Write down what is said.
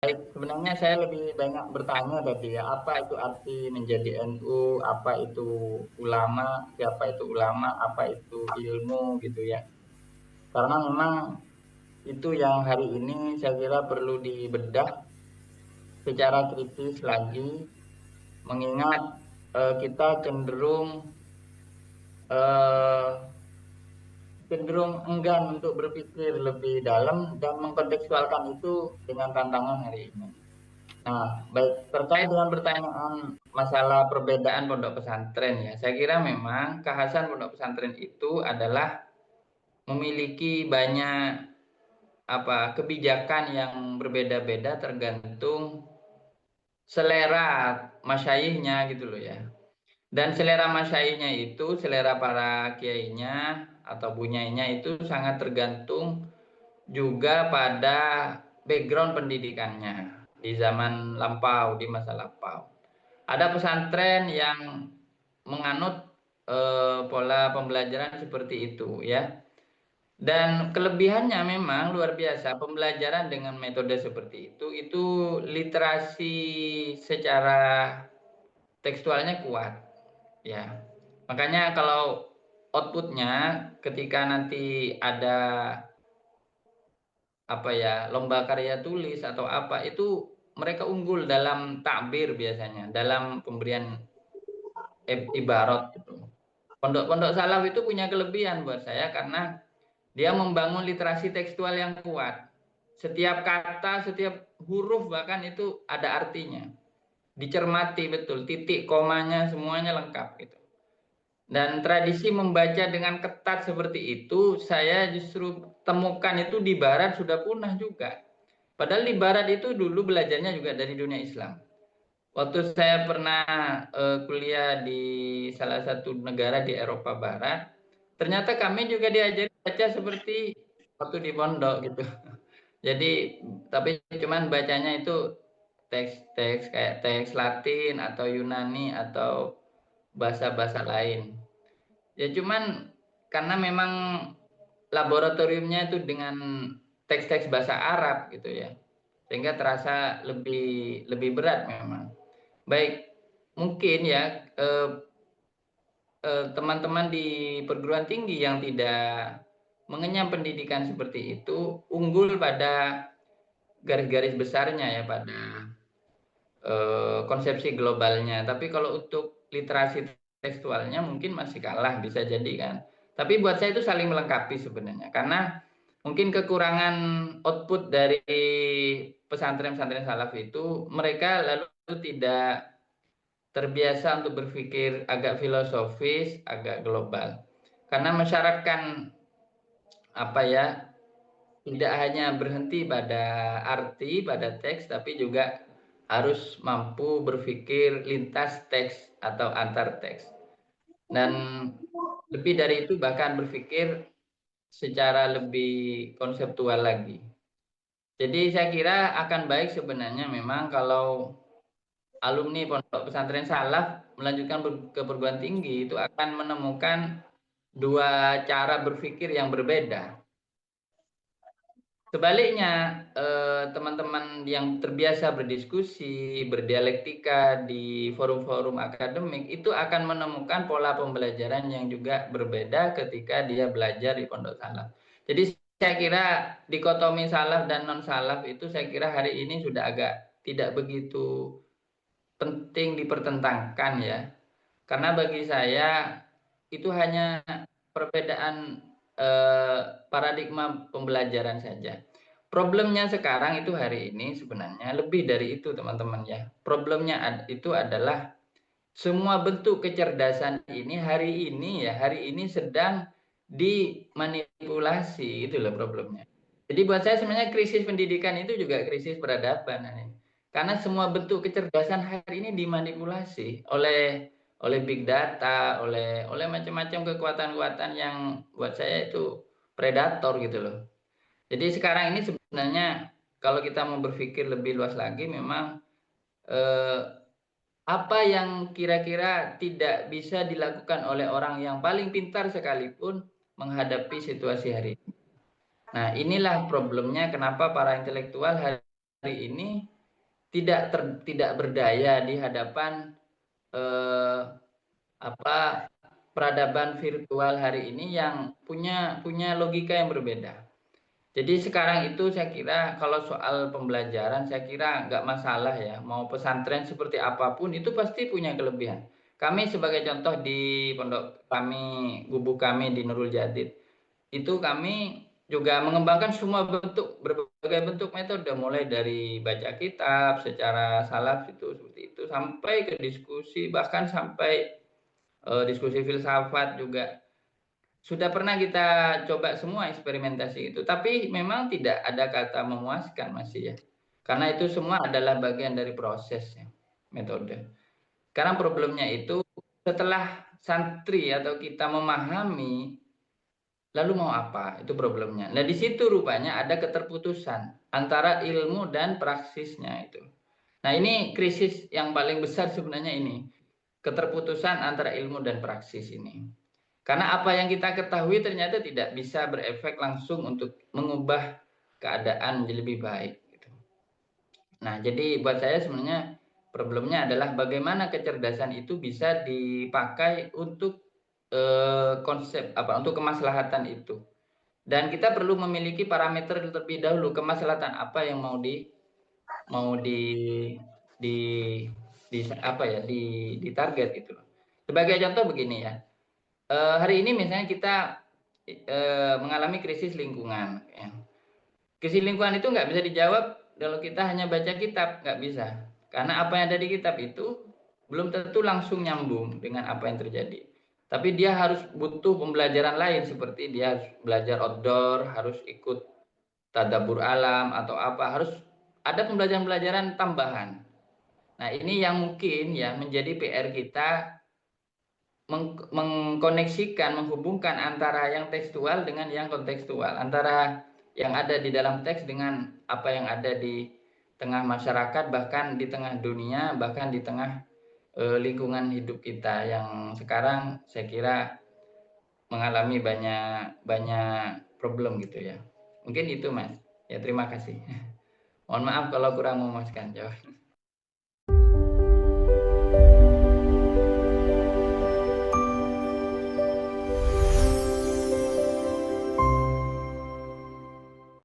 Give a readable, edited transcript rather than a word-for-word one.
Baik, sebenarnya saya lebih banyak bertanya tadi ya, apa itu arti menjadi NU, apa itu ulama, siapa itu ulama, apa itu ilmu gitu ya. Karena memang itu yang hari ini saya kira perlu dibedah secara kritis lagi, mengingat kita eh, cenderung enggan untuk berpikir lebih dalam dan mengkontekstualkan itu dengan tantangan hari ini. Nah, baik terkait dengan pertanyaan masalah perbedaan pondok pesantren ya, saya kira memang kekhasan pondok pesantren itu adalah memiliki banyak kebijakan yang berbeda-beda tergantung selera masyaihnya gitu loh ya. Dan selera masyaihnya itu, selera para kiainya atau bunyainya itu sangat tergantung juga pada background pendidikannya di zaman lampau, di masa lampau. Ada pesantren yang menganut pola pembelajaran seperti itu ya. Dan kelebihannya memang luar biasa pembelajaran dengan metode seperti itu literasi secara tekstualnya kuat ya. Makanya kalau outputnya ketika nanti ada lomba karya tulis atau apa itu mereka unggul dalam takbir biasanya dalam pemberian ibarat gitu. Pondok-pondok salaf itu punya kelebihan buat saya karena dia membangun literasi tekstual yang kuat. Setiap kata, setiap huruf bahkan itu ada artinya. Dicermati betul, titik komanya semuanya lengkap gitu. Dan tradisi membaca dengan ketat seperti itu, saya justru temukan itu di Barat sudah punah juga. Padahal di Barat itu dulu belajarnya juga dari dunia Islam. Waktu saya pernah kuliah di salah satu negara di Eropa Barat, ternyata kami juga diajari baca seperti waktu di pondok gitu. Jadi, tapi cuman bacanya itu teks-teks kayak teks Latin atau Yunani atau bahasa-bahasa lain. Ya cuman karena memang laboratoriumnya itu dengan teks-teks bahasa Arab gitu ya. Sehingga terasa lebih lebih berat memang. Baik, mungkin ya teman-teman di perguruan tinggi yang tidak mengenyam pendidikan seperti itu unggul pada garis-garis besarnya ya pada konsepsi globalnya. Tapi kalau untuk literasi tekstualnya mungkin masih kalah bisa jadi kan. Tapi buat saya itu saling melengkapi sebenarnya karena mungkin kekurangan output dari pesantren-pesantren salaf itu mereka lalu tidak terbiasa untuk berpikir agak filosofis, agak global. Karena mensyaratkan apa ya, tidak hanya berhenti pada arti, pada teks, tapi juga harus mampu berpikir lintas teks atau antar teks. Dan lebih dari itu bahkan berpikir secara lebih konseptual lagi. Jadi saya kira akan baik sebenarnya memang kalau alumni pondok pesantren salaf melanjutkan ke perguruan tinggi itu akan menemukan dua cara berpikir yang berbeda. Sebaliknya, teman-teman yang terbiasa berdiskusi, berdialektika di forum-forum akademik itu akan menemukan pola pembelajaran yang juga berbeda ketika dia belajar di pondok salaf. Jadi saya kira dikotomi salaf dan non salaf itu saya kira hari ini sudah agak tidak begitu penting dipertentangkan ya. Karena bagi saya itu hanya perbedaan paradigma pembelajaran saja. Problemnya sekarang itu hari ini sebenarnya lebih dari itu teman-teman ya. Problemnya itu adalah semua bentuk kecerdasan ini hari ini sedang dimanipulasi itu loh problemnya. Jadi buat saya sebenarnya krisis pendidikan itu juga krisis peradaban ini. Karena semua bentuk kecerdasan hari ini dimanipulasi oleh big data, oleh macam-macam kekuatan-kekuatan yang buat saya itu predator gitu loh. Jadi sekarang ini sebenarnya kalau kita mau berpikir lebih luas lagi memang eh, apa yang kira-kira tidak bisa dilakukan oleh orang yang paling pintar sekalipun menghadapi situasi hari ini. Nah, inilah problemnya kenapa para intelektual hari ini tidak berdaya di hadapan peradaban virtual hari ini yang punya logika yang berbeda. Jadi sekarang itu saya kira kalau soal pembelajaran saya kira nggak masalah ya. Mau pesantren seperti apapun itu pasti punya kelebihan. Kami sebagai contoh di pondok kami, gubuk kami di Nurul Jadid, itu kami juga mengembangkan semua berbagai bentuk metode, mulai dari baca kitab secara salaf itu seperti itu, sampai ke diskusi, bahkan sampai diskusi filsafat juga sudah pernah kita coba semua eksperimentasi itu, tapi memang tidak ada kata memuaskan masih ya. Karena itu semua adalah bagian dari proses ya, metode. Karena problemnya itu setelah santri atau kita memahami, lalu mau apa? Itu problemnya. Nah, di situ rupanya ada keterputusan antara ilmu dan praksisnya itu. Nah, ini krisis yang paling besar sebenarnya ini. Keterputusan antara ilmu dan praksis ini. Karena apa yang kita ketahui ternyata tidak bisa berefek langsung untuk mengubah keadaan menjadi lebih baik. Gitu. Nah, jadi buat saya sebenarnya problemnya adalah bagaimana kecerdasan itu bisa dipakai untuk untuk kemaslahatan itu. Dan kita perlu memiliki parameter terlebih dahulu, kemaslahatan apa yang mau di di target gitu. Sebagai contoh begini ya. Hari ini misalnya kita mengalami krisis lingkungan. Ya. Krisis lingkungan itu nggak bisa dijawab kalau kita hanya baca kitab, nggak bisa. Karena apa yang ada di kitab itu belum tentu langsung nyambung dengan apa yang terjadi. Tapi dia harus butuh pembelajaran lain, seperti dia harus belajar outdoor, harus ikut tadabbur alam atau apa, harus ada pembelajaran-pembelajaran tambahan. Nah, ini yang mungkin ya menjadi PR kita, mengkoneksikan, menghubungkan antara yang tekstual dengan yang kontekstual, antara yang ada di dalam teks dengan apa yang ada di tengah masyarakat, bahkan di tengah dunia, bahkan di tengah lingkungan hidup kita yang sekarang saya kira mengalami banyak banyak problem gitu ya. Mungkin itu Mas. Ya terima kasih. Mohon maaf kalau kurang memuaskan jawab.